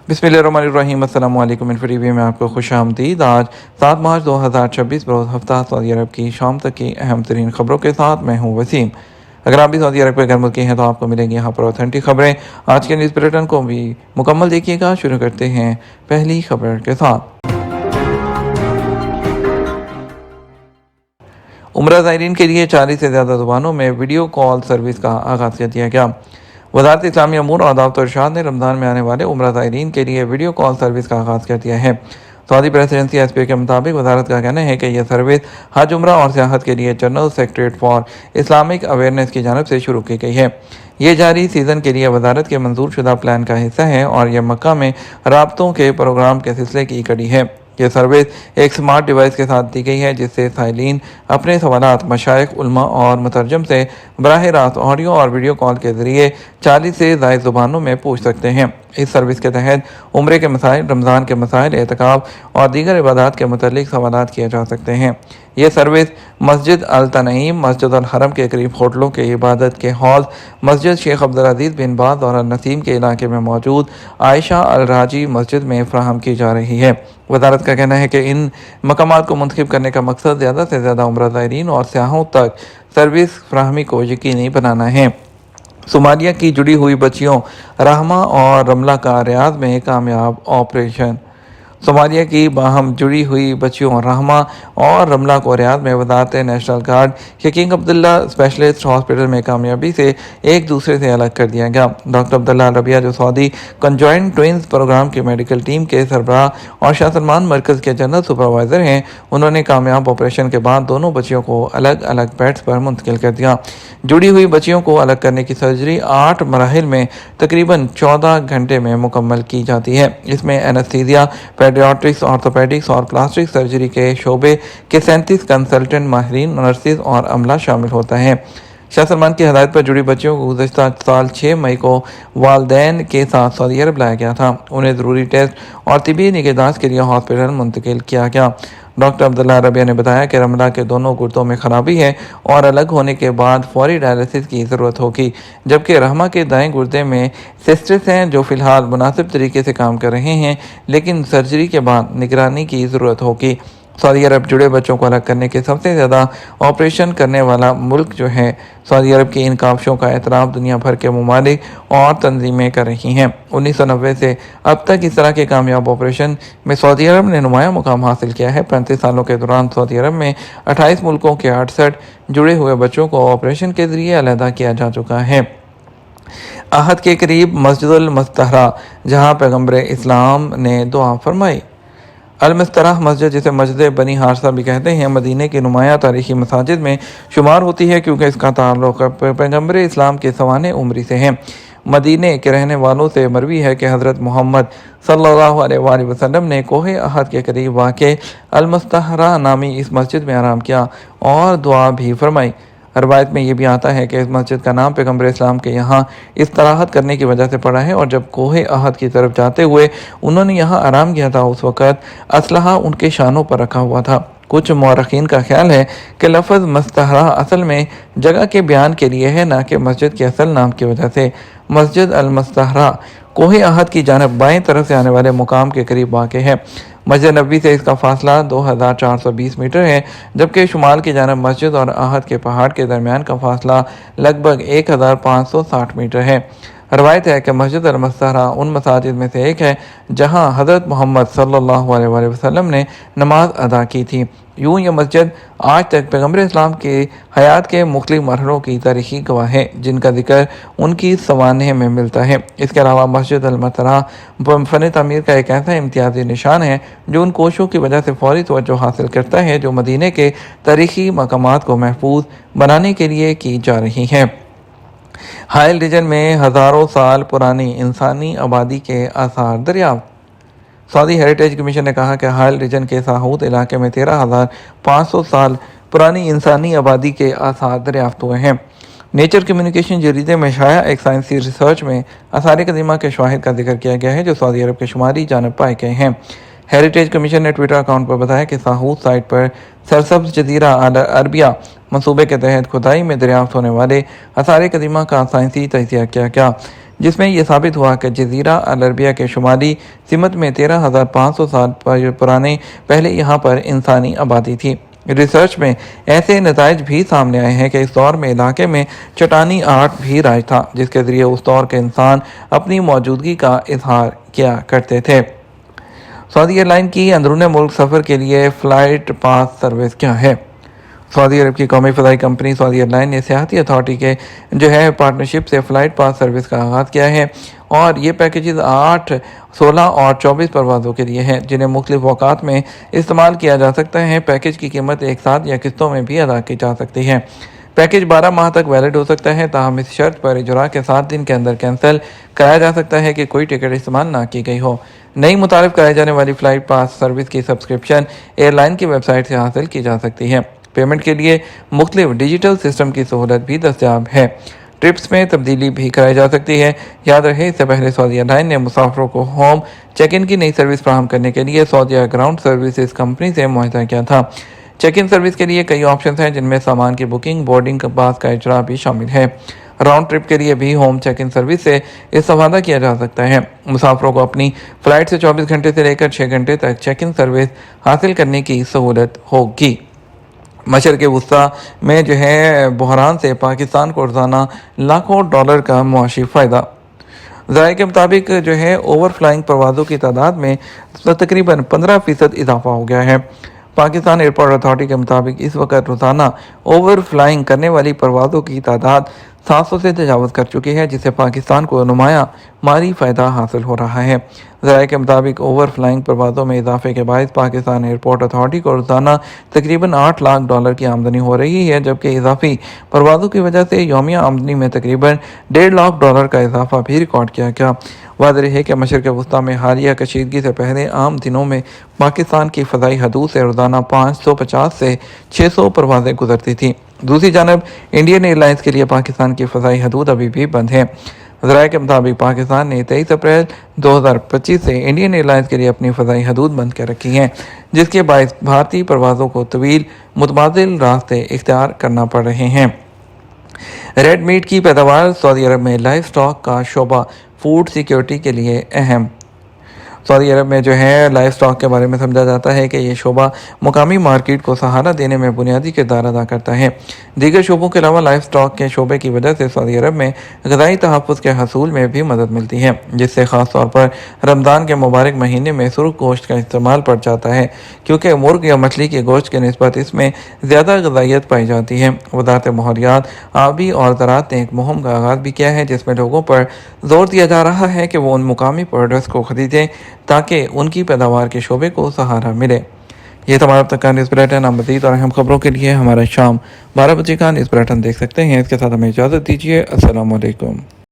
बिस्मिल्लाहिर्रहमानिर्रहीम। अस्सलाम वालेकुम। इन्फोटीवी में आपको खुश आमदीद। आज 7 मार्च 2026 बरोज़ हफ्ता सऊदी अरब की शाम तक की अहम तरीन खबरों के साथ मैं हूँ वसीम। अगर आप भी सऊदी अरब के घर मुल्की हैं तो आपको मिलेंगी यहाँ पर ऑथेंटिक खबरें। आज के न्यूज़ बुलेटिन को भी मुकम्मल देखिएगा। शुरू करते हैं पहली खबर के साथ। उम्रा ज़ायरीन के लिए 40 से ज़्यादा ज़ुबानों में वीडियो कॉल सर्विस का आगाज़ कर दिया गया। वज़ारत इस्लामी अमूर और दावत इरशाद ने रमज़ान में आने वाले उम्रा ज़ायरीन के लिए वीडियो कॉल सर्विस का आगाज़ कर दिया है। सऊदी प्रेसिडेंसी एसपी के मुताबिक वज़ारत का कहना है कि यह सर्विस हज, उम्रा और सियाहत के लिए general secretariat for Islamic awareness की जानिब से शुरू की गई है। ये जारी सीज़न के लिए वज़ारत के मंजूर शुदा प्लान का हिस्सा है और यह मक्का में राब्तों के प्रोग्राम के सिलसिले की कड़ी है। यह सर्विस एक स्मार्ट डिवाइस के साथ दी गई है जिससे साइलिन अपने सवालात मशाइख, उलमा और मुतरजम से बराह रास्त ऑडियो और वीडियो कॉल के ज़रिए 40 से ज़ायद ज़ुबानों में पूछ सकते हैं। इस सर्विस के तहत उम्रे के मसाइल, रमज़ान के मसाइल, एतकाफ और दीगर इबादत के मुतल्लिक़ सवालात किए जा सकते हैं। यह सर्विस मस्जिद अल तनईम, मस्जिद अल हरम के करीब होटलों के इबादत के हॉल, मस्जिद शेख अब्दुल अजीज़ बिन बाज और अल नसीम के इलाके में मौजूद आयशा अल राजी मस्जिद में फ्राहम की जा रही है। वज़ारत का कहना है कि इन मकामात को मुंतखब करने का मकसद ज़्यादा से ज़्यादा उम्रा ज़ायरीन और सियाहों तक सर्विस फ्राहमी को यकीनी बनाना है। सोमालिया की जुड़ी हुई बच्चियों रहमा और रमला का रियाद में कामयाब ऑपरेशन। सोमालिया की बाहम जुड़ी हुई बच्चियों रहमा और रमला को रियाद में वज़ारत नेशनल गार्ड के किंग अब्दुल्ला स्पेशलिस्ट हॉस्पिटल में कामयाबी से एक दूसरे से अलग कर दिया गया। डॉक्टर अब्दुल्ला अल रबिया, जो सऊदी कंजॉइंट ट्विंस प्रोग्राम की मेडिकल टीम के सरबराह और शाह सलमान मरकज़ के जनरल सुपरवाइज़र हैं, उन्होंने कामयाब ऑपरेशन के बाद दोनों बच्चियों को अलग अलग बेड्स पर मुंतकिल कर दिया। जुड़ी हुई बच्चियों को अलग करने की सर्जरी 8 मराहिल में तकरीबन 14 घंटे में मुकम्मल की जाती है। इसमें एनेस्थीसिया, पेडियाट्रिक्स, ऑर्थोपेडिक्स और प्लास्टिक सर्जरी के शोबे के 37 कंसल्टेंट माहिरीन, नर्सिस और अमला शामिल होता है। शाह सलमान की हदायत पर जुड़ी बच्चियों को गुज़श्ता साल 6 मई को वालदैन के साथ सऊदी अरब लाया गया था। उन्हें ज़रूरी टेस्ट और तिबी निगहदाश्त के लिए हॉस्पिटल मुंतकिल किया गया। डॉक्टर अब्दुल्ला रबिया ने बताया कि रमला के दोनों गुर्दों में खराबी है और अलग होने के बाद फौरी डायलिसिस की ज़रूरत होगी, जबकि रहमा के दाएं गुर्दे में सिस्टिस हैं जो फ़िलहाल मुनासिब तरीके से काम कर रहे हैं, लेकिन सर्जरी के बाद निगरानी की ज़रूरत होगी। सऊदी अरब जुड़े बच्चों को अलग करने के सबसे ज़्यादा ऑपरेशन करने वाला मुल्क जो है। सऊदी अरब की इन काविशों का एतराफ़ दुनिया भर के ममालिक और तंजीमें कर रही हैं। 1990 से अब तक इस तरह के कामयाब ऑपरेशन में सऊदी अरब ने नुमायां मुकाम हासिल किया है। 35 सालों के दौरान सऊदी अरब में 28 मुल्कों के 68 जुड़े हुए बच्चों को ऑपरेशन के ज़रिए अलहदा किया जा चुका है। आहद के करीब मस्जिदुल मुस्तहरा, जहाँ पैगम्बर इस्लाम ने दुआ फरमाई। अल-मुस्तराह मस्जिद, जिसे मस्जिद बनी हारसा भी कहते हैं, मदीने की नुमायाँ तारीखी मसाजिद में शुमार होती है क्योंकि इसका ताल्लुक़ पैगम्बर इस्लाम के सवाने उम्री से है। मदीने के रहने वालों से मरवी है कि हज़रत मोहम्मद सल्लल्लाहु अलैहि वसल्लम ने कोहे अहद के करीब वाक़े अल-मुस्तहरा नामी इस मस्जिद में आराम किया और दुआ भी फरमाई। रवायत में ये भी आता है कि इस मस्जिद का नाम पैगम्बर इस्लाम के यहाँ इस्तराहत करने की वजह से पड़ा है और जब कोहे अहद की तरफ जाते हुए उन्होंने यहाँ आराम किया था, उस वक़्त असलहा उनके शानों पर रखा हुआ था। कुछ मौरखीन का ख्याल है कि लफ्ज़ मुस्तहरा असल में जगह के बयान के लिए है, न कि मस्जिद के असल नाम की वजह से। मस्जिद अल-मुस्तहरा कोहे अहद की जानब बाएं तरफ से आने वाले मुकाम के करीब वाक़ है। मस्जिद नबी से इसका फासला 2420 मीटर है, जबकि शुमाल की जानब मस्जिद और अहद के पहाड़ के दरमियान का फासला लगभग 1560 मीटर है। रवायत है कि मस्जिद अल-मुस्तहरा उन मसाजिद में से एक है जहां हज़रत मोहम्मद सल्लल्लाहु अलैहि वसल्लम ने नमाज अदा की थी। यूँ यह मस्जिद आज तक पैगम्बर इस्लाम के हयात के मुख्तलिफ मरहलों की तारीखी गवाह है, जिनका जिक्र उनकी सवानह में मिलता है। इसके अलावा मस्जिद अल-मुस्तहरा फ़न तामीर का एक ऐसा इम्तियाज़ी निशान है जो उन कोशिशों की वजह से फौरी तवज्जो हासिल करता है जो मदीने के तारीखी मकामात को महफूज बनाने के लिए की जा रही है। हाइल रीजन में हज़ारों साल पुरानी इंसानी आबादी के आसार दरियाफ्त। सऊदी हेरिटेज कमीशन ने कहा कि हाइल रीजन के साहूत इलाके में 13,500 साल पुरानी इंसानी आबादी के आसार दरियाफ्त हुए हैं। नेचर कम्युनिकेशन जरीदे में शाया एक साइंसी रिसर्च में आसार कदीमा के शवाहिद का जिक्र किया गया है जो सऊदी अरब के शुमारी जानब पाए गए हैं। हेरिटेज कमीशन ने ट्विटर अकाउंट पर बताया कि साहूत साइट पर सरसब्ज जजीरा अरबिया मंसूबे के तहत खुदाई में दरियाफ्त होने वाले आसार कदीमा का साइंसी तजिया किया गया, जिसमें ये साबित हुआ कि जज़ीरा अल अरबिया के शुमाली सिमत में 13,500 साल पुराने पहले यहाँ पर इंसानी आबादी थी। रिसर्च में ऐसे नताइज भी सामने आए हैं कि इस दौर में इलाके में चट्टानी आर्ट भी राज था, जिसके ज़रिए उस दौर के इंसान अपनी मौजूदगी का इजहार किया करते थे। सऊदी एयरलाइन की अंदरून मुल्क सफ़र के लिए फ़्लाइट पास सर्विस क्या है? सऊदी अरब की कौमी फ़ज़ाई कंपनी सऊदी एयरलाइन ने सियाहती अथॉरिटी के पार्टनरशिप से फ़्लाइट पास सर्विस का आगाज़ किया है और ये पैकेजेस 8, 16 और 24 परवाज़ों के लिए हैं, जिन्हें मुख्तलिफ औक़ात में इस्तेमाल किया जा सकता है। पैकेज की कीमत एक साथ या किस्तों में भी अदा की जा सकती है। पैकेज 12 माह तक वैलिड हो सकता है, ताहम इस शर्त पर इजरा के 7 दिन के अंदर कैंसिल कराया जा सकता है कि कोई टिकट इस्तेमाल ना की गई हो। नई मुतारिफ कराई जाने वाली फ़्लाइट पास सर्विस की सब्सक्रिप्शन एयरलाइन की वेबसाइट से हासिल की जा सकती है। पेमेंट के लिए मुख्तलिफ डिजिटल सिस्टम की सहूलत भी दस्तयाब है। ट्रिप्स में तब्दीली भी कराई जा सकती है। याद रहे, इससे पहले सऊदी एयरलाइन ने मुसाफिरों को होम चेक इन की नई सर्विस फराहम करने के लिए सऊदी ग्राउंड सर्विसेज कंपनी से मुआहदा किया था। चेक इन सर्विस के लिए कई ऑप्शन हैं, जिनमें सामान की बुकिंग, बोर्डिंग पास का इजरा भी शामिल है। राउंड ट्रिप के लिए भी होम चेक इन सर्विस से इस्तेफादा किया जा सकता है। मुसाफिरों को अपनी फ़्लाइट से 24 घंटे से लेकर 6 घंटे तक चेक इन सर्विस हासिल करने की सहूलत होगी। मशरक़ वुस्ता में बहरान से पाकिस्तान को रोज़ाना लाखों डॉलर का मुआशी फ़ायदा। ज़राए के मुताबिक ओवर फ्लाइंग परवाज़ों की तादाद में तकरीबन 15% इजाफा हो गया है। पाकिस्तान एयरपोर्ट अथॉरिटी के मुताबिक इस वक्त रोज़ाना ओवर फ्लाइंग करने वाली परवाज़ों की तादाद 700 से तजावज़ कर चुकी है, जिससे पाकिस्तान को नुमाया माली फ़ायदा हासिल हो रहा है। ज़राए के मुताबिक ओवर फ्लाइंग परवाज़ों में इजाफे के बायस पाकिस्तान एयरपोर्ट अथॉरिटी को रोज़ाना तकरीबन 8 लाख डॉलर की आमदनी हो रही है, जबकि इजाफी परवाज़ों की वजह से यौमिया आमदनी में तकरीबन 1.5 लाख डॉलर का इजाफा भी रिकॉर्ड किया गया। वाज़ेह है कि मशरक़ वुस्ता में हालिया कशीदगी से पहले आम दिनों में पाकिस्तान की फ़ज़ाई हदूद से रोज़ाना 550 से 600 परवाज़ें गुजरती थीं। दूसरी जानब इंडियन एयरलाइंस के लिए पाकिस्तान की फ़ज़ाई हदूद अभी भी बंद है। ज़राए के मुताबिक पाकिस्तान ने 23 अप्रैल 2025 से इंडियन एयरलाइंस के लिए अपनी फ़ज़ाई हदूद बंद कर रखी हैं, जिसके बायस भारतीय परवाज़ों को तवील मुतबादिल रास्ते इख्तियार करना पड़ रहे हैं। रेड मीट की पैदावार सऊदी अरब में लाइव स्टॉक का शोबा फूड सिक्योरिटी के लिए अहम। सऊदी अरब में लाइव स्टॉक के बारे में समझा जाता है कि ये शोबा मुकामी मार्केट को सहारा देने में बुनियादी किरदार अदा करता है। दीगर शोबों के अलावा लाइव स्टॉक के शोबे की वजह से सऊदी अरब में ग़िज़ाई तहफ़्फ़ुज़ के हसूल में भी मदद मिलती है, जिससे ख़ास तौर पर रमज़ान के मुबारक महीने में सुर्ख गोश्त का इस्तेमाल बढ़ जाता है, क्योंकि मुर्ग या मछली के गोश्त के निस्बत इसमें ज़्यादा ग़िज़ाइयत पाई जाती है। वज़ारत माहौलियात, आबी और ज़राअत ने एक मुहिम का आगाज़ भी किया है, जिसमें लोगों पर जोर दिया जा रहा है कि वो उन मुकामी प्रोडक्ट्स को ख़रीदें ताकि उनकी पैदावार के शोबे को सहारा मिले। ये तमाम अब तक का न्यूज़ बुलेटिन। आप मज़ीद और अहम खबरों के लिए हमारा शाम 12 बजे का न्यूज़ बुलेटिन देख सकते हैं। इसके साथ हमें इजाज़त दीजिए। अस्सलाम वालेकुम।